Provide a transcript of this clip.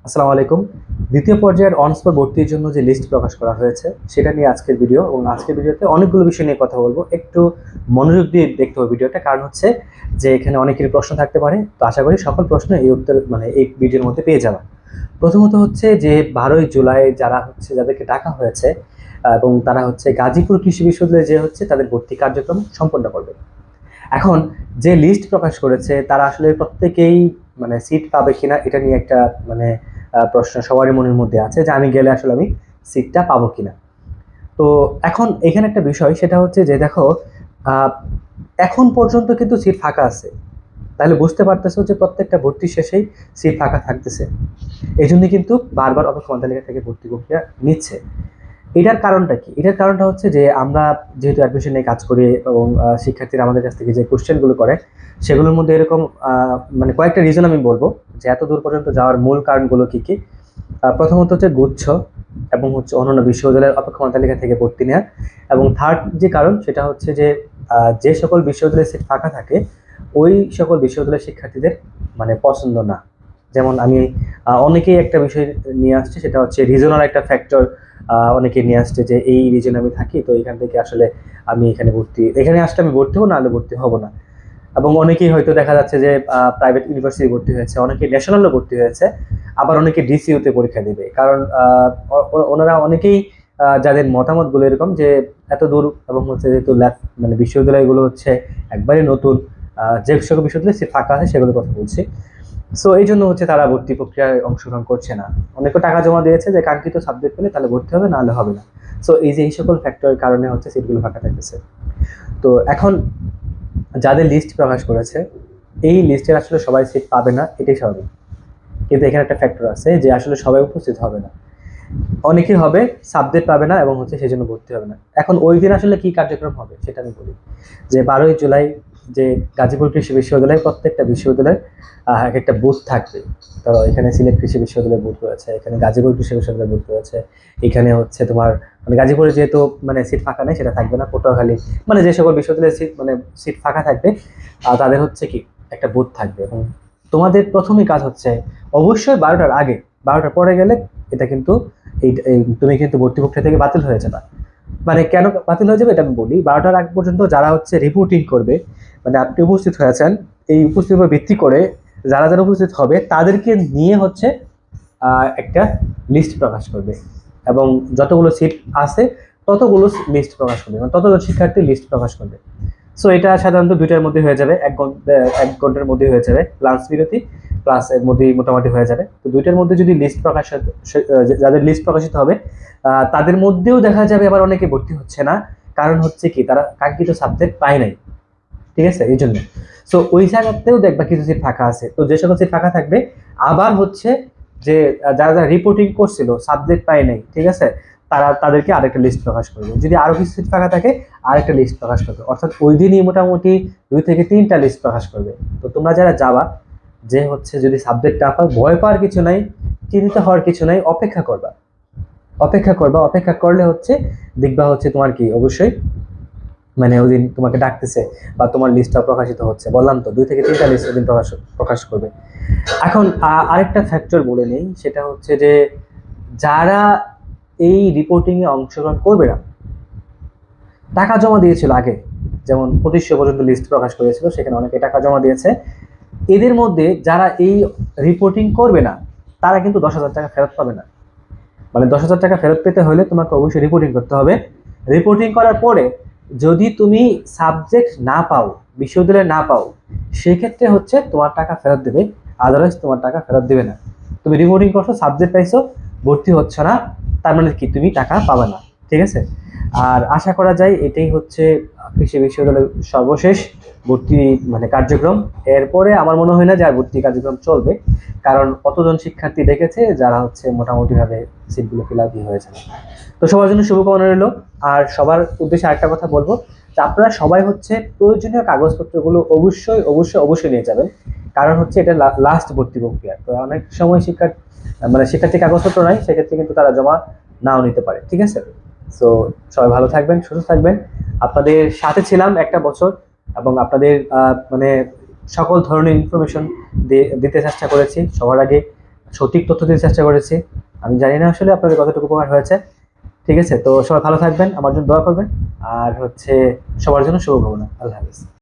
আসসালামু আলাইকুম। দ্বিতীয় পর্যায়ের অন স্পট ভর্তির জন্য যে লিস্ট প্রকাশ করা হয়েছে সেটা নিয়ে আজকের ভিডিও, এবং আজকের ভিডিওতে অনেকগুলো বিষয় নিয়ে কথা বলবো। একটু মনোযোগ দিয়ে দেখতে হবে ভিডিওটা, কারণ হচ্ছে যে এখানে অনেকেরই প্রশ্ন থাকতে পারে। তো আশা করি সকল প্রশ্ন এই উত্তর এই ভিডিওর মধ্যে পেয়ে যাবে। প্রথমত হচ্ছে যে 12ই জুলাই যারা হচ্ছে যাদেরকে ডাকা হয়েছে এবং তারা হচ্ছে গাজীপুর কৃষি বিশ্ববিদ্যালয়ে যে হচ্ছে তাদের ভর্তি কার্যক্রম সম্পন্ন করবে। এখন যে লিস্ট প্রকাশ করেছে তারা আসলে প্রত্যেকেই সিট পাবে কিনা এটা নিয়ে একটা মানে প্রশ্ন সবারই মনের মধ্যে আছে, যে আমি গেলে আসলে আমি সিটটা পাবো কিনা। তো এখন এখানে একটা বিষয়, সেটা হচ্ছে যে দেখো, আহ, এখন পর্যন্ত কিন্তু সিট ফাঁকা আছে। তাহলে বুঝতে পারতেছো যে প্রত্যেকটা ভর্তি শেষেই সিট ফাঁকা থাকতেছে। এই জন্য কিন্তু বারবার অপেক্ষমান তালিকা থেকে ভর্তি প্রক্রিয়া নিচ্ছে। এটার কারণটা কি? এটার কারণটা হচ্ছে যে আমরা যেহেতু অ্যাডমিশন নিয়ে কাজ করি, এবং শিক্ষার্থীরা আমাদের কাছ থেকে যে কোশ্চেনগুলো করে সেগুলোর মধ্যে এরকম কয়েকটা রিজন আমি বলবো যে এত দূর পর্যন্ত যাওয়ার মূল কারণগুলো কি কি। প্রথমত হচ্ছে গুচ্ছ, এবং হচ্ছে অন্যান্য বিশ্ববিদ্যালয়ের অপেক্ষমান তালিকা থেকে ভর্তি নেওয়া, এবং থার্ড যে কারণ সেটা হচ্ছে যে যে সকল বিশ্ববিদ্যালয়ের সিট ফাঁকা থাকে ওই সকল বিশ্ববিদ্যালয়ের শিক্ষার্থীদের পছন্দ না। যেমন আমি অনেকেই একটা বিষয় নিয়ে আসছে, সেটা হচ্ছে রিজনাল একটা ফ্যাক্টর। অনেকে নিয়ে আসছে যে এই রিজনে আমি থাকি, তো এখান থেকে আসলে আমি এখানে আসলে আমি ভর্তি হবো, নাহলে ভর্তি হব না। এবং অনেকেই হয়তো দেখা যাচ্ছে যে প্রাইভেট ইউনিভার্সিটি ভর্তি হয়েছে, অনেকে ন্যাশনালও ভর্তি হয়েছে, আবার অনেকে ডিসিইউতে পরীক্ষা দেবে। কারণ ওনারা অনেকেই যাদের মতামতগুলো এরকম যে এত দূর, এবং হচ্ছে যেহেতু বিশ্ববিদ্যালয়গুলো হচ্ছে একবারে নতুন, যে সকল বিশ্ববিদ্যালয় ফাঁকা আছে সেগুলোর কথা বলছি। সো এই জন্য হচ্ছে তারা ভর্তি প্রক্রিয়ায় অংশগ্রহণ করছে না। অনেকে টাকা জমা দিয়েছে যে কাঙ্ক্ষিত সাবজেক্ট পেলে তাহলে ভর্তি হবে, নাহলে হবে না। সো এই যে এই সকল ফ্যাক্টরের কারণে হচ্ছে সিটগুলো ফাঁকা থাকতেছে। তো এখন যাদের লিস্ট প্রকাশ করেছে এই লিস্টের আসলে সবাই সিট পাবে না, এটাই স্বাভাবিক। কিন্তু এখানে একটা ফ্যাক্টর আছে যে আসলে সবাই উপস্থিত হবে না। অনেকেই হবে, সাবজেক্ট পাবে না, এবং হচ্ছে সেই জন্য ভর্তি হবে না। এখন ওই দিন আসলে কি কার্যক্রম হবে সেটা আমি বলি। যে 12ই জুলাই যে গাজীপুর কৃষি বিশ্ববিদ্যালয়, প্রত্যেকটা বিশ্ববিদ্যালয়ের এক একটা বুথ থাকবে। তো এখানে সিলেট কৃষি বিশ্ববিদ্যালয়ের বুথ রয়েছে, এখানে গাজীপুর কৃষি বিশ্ববিদ্যালয়ের বুথ রয়েছে, এখানে হচ্ছে তোমার গাজীপুরে যেহেতু সিট ফাঁকা নেই সেটা থাকবে না, পটুয়াখালী যে সকল বিশ্ববিদ্যালয়ের সিট ফাঁকা থাকবে তাদের হচ্ছে কি একটা বুথ থাকবে। এবং তোমাদের প্রথমেই কাজ হচ্ছে অবশ্যই 12টার আগে, 12টার পরে গেলে এটা কিন্তু তুমি কিন্তু ভর্তি প্রক্রিয়া থেকে বাতিল হয়ে যাবে। কেন বাতিল হয়ে যাবে এটা আমি বলি। 12টার আগ পর্যন্ত যারা হচ্ছে রিপোর্টিং করবে, আপনি উপস্থিত হয়েছেন, এই উপস্থিতির উপর ভিত্তি করে যারা যারা উপস্থিত হবে তাদেরকে নিয়ে হচ্ছে একটা লিস্ট প্রকাশ করবে, এবং যতগুলো সিট আছে ততগুলো লিস্ট প্রকাশ করবে, ততজন শিক্ষার্থীর লিস্ট প্রকাশ করবে। সো এটা সাধারণত 2টার মধ্যে হয়ে যাবে, 1 ঘন্টার মধ্যে হয়ে যাবে, লাঞ্চ বিরতি প্লাস এর মধ্যেই মোটামুটি হয়ে যাবে। তো 2টার মধ্যে যদি লিস্ট যাদের লিস্ট প্রকাশিত হবে তাদের মধ্যেও দেখা যাবে আবার অনেকে ভর্তি হচ্ছে না। কারণ হচ্ছে কি, তারা কাঙ্ক্ষিত সাবজেক্ট পায় নাই। ঠিক আছে, এই জন্য। সো ওই জায়গাতেও দেখবা কিছু সিট ফাঁকা আছে। তো যে সকল সিট ফাঁকা থাকবে আবার হচ্ছে যে যারা যারা রিপোর্টিং করছিল সাবজেক্ট পায় নাই, ঠিক আছে, তাদেরকে আরেকটা লিস্ট প্রকাশ করবে। যদি আরো কিছু সিট ফাঁকা থাকে আরেকটা লিস্ট প্রকাশ করবে, অর্থাৎ ওই দিনই মোটামুটি 2 থেকে 3টা লিস্ট প্রকাশ করবে। তো তোমরা যারা যাবা, যে হচ্ছে যদি সাবজেক্ট না পাও, ভয় পাওয়ার কিছু নাই, চিন্তা হওয়ার কিছু নাই, অপেক্ষা করবা। অপেক্ষা করলে হচ্ছে দেখবা হচ্ছে তোমার কি অবশ্যই ওই দিন তোমাকে ডাকতেছে, বা তোমার লিস্টটা প্রকাশিত হচ্ছে। বললাম তো 2 থেকে 3টা লিস্ট ওই দিন প্রকাশ করবে। এখন আরেকটা ফ্যাক্টর বলে নেই, সেটা হচ্ছে যে যারা এই রিপোর্টিং এ অংশগ্রহণ করবে না, টাকা জমা দিয়েছিল আগে, যেমন 2500 পর্যন্ত লিস্ট প্রকাশ করেছিল, সেখানে অনেকে টাকা জমা দিয়েছে। এদের মধ্যে যারা এই রিপোর্টিং করবে না তারা কিন্তু 10,000 টাকা ফেরত পাবে না। 10,000 টাকা ফেরত পেতে হলে তোমাকে অবশ্যই রিপোর্টিং করতে হবে। রিপোর্টিং করার পরে যদি তুমি সাবজেক্ট না পাও, বিশ্ববিদ্যালয়ে না পাও, সেক্ষেত্রে হচ্ছে তোমার টাকা ফেরত দেবে, আদারওয়াইজ তোমার টাকা ফেরত দেবে না। তুমি রিপোর্টিং করছো, সাবজেক্ট পাইছো, ভর্তি হচ্ছে না, তার মানে কি তুমি টাকা পাবে না। ঠিক আছে। আর আশা করা যায় এটাই হচ্ছে কৃষি বিশ্ববিদ্যালয়ের সর্বশেষ ভর্তি কার্যক্রম। এরপরে আমার মনে হয় না যে আর ভর্তি কার্যক্রম চলবে, কারণ কতজন শিক্ষার্থী দেখেছে যারা হচ্ছে মোটামুটি ভাবে সিটগুলো ফিল আপ হয়ে যাবে। তো সবার জন্য শুভকামনা রইল। আর সবার উদ্দেশ্যে আরেকটা কথা বলবো, যে আপনারা সবাই হচ্ছে প্রয়োজনীয় কাগজপত্রগুলো অবশ্যই অবশ্যই অবশ্যই নিয়ে যাবেন। কারণ হচ্ছে এটা লাস্ট ভর্তি প্রক্রিয়া। তো অনেক সময় শিক্ষার্থী কাগজপত্র নাই, সেক্ষেত্রে কিন্তু তারা জমা নাও নিতে পারে। ঠিক আছে। সো সবাই ভালো থাকবেন, সুস্থ থাকবেন। আপনাদের সাথে ছিলাম একটা বছর, এবং আপনাদের সকল ধরনের ইনফরমেশন দিতে চেষ্টা করেছি। সবার আগে সঠিক তথ্য দিতে চেষ্টা করেছি। আমি জানি না আসলে আপনাদের কতটুকু উপকার হয়েছে। ঠিক আছে, তো সবাই ভালো থাকবেন, আমার জন্য দোয়া করবেন, আর হচ্ছে সবার জন্য শুভকামনা। আল্লাহ হাফেজ।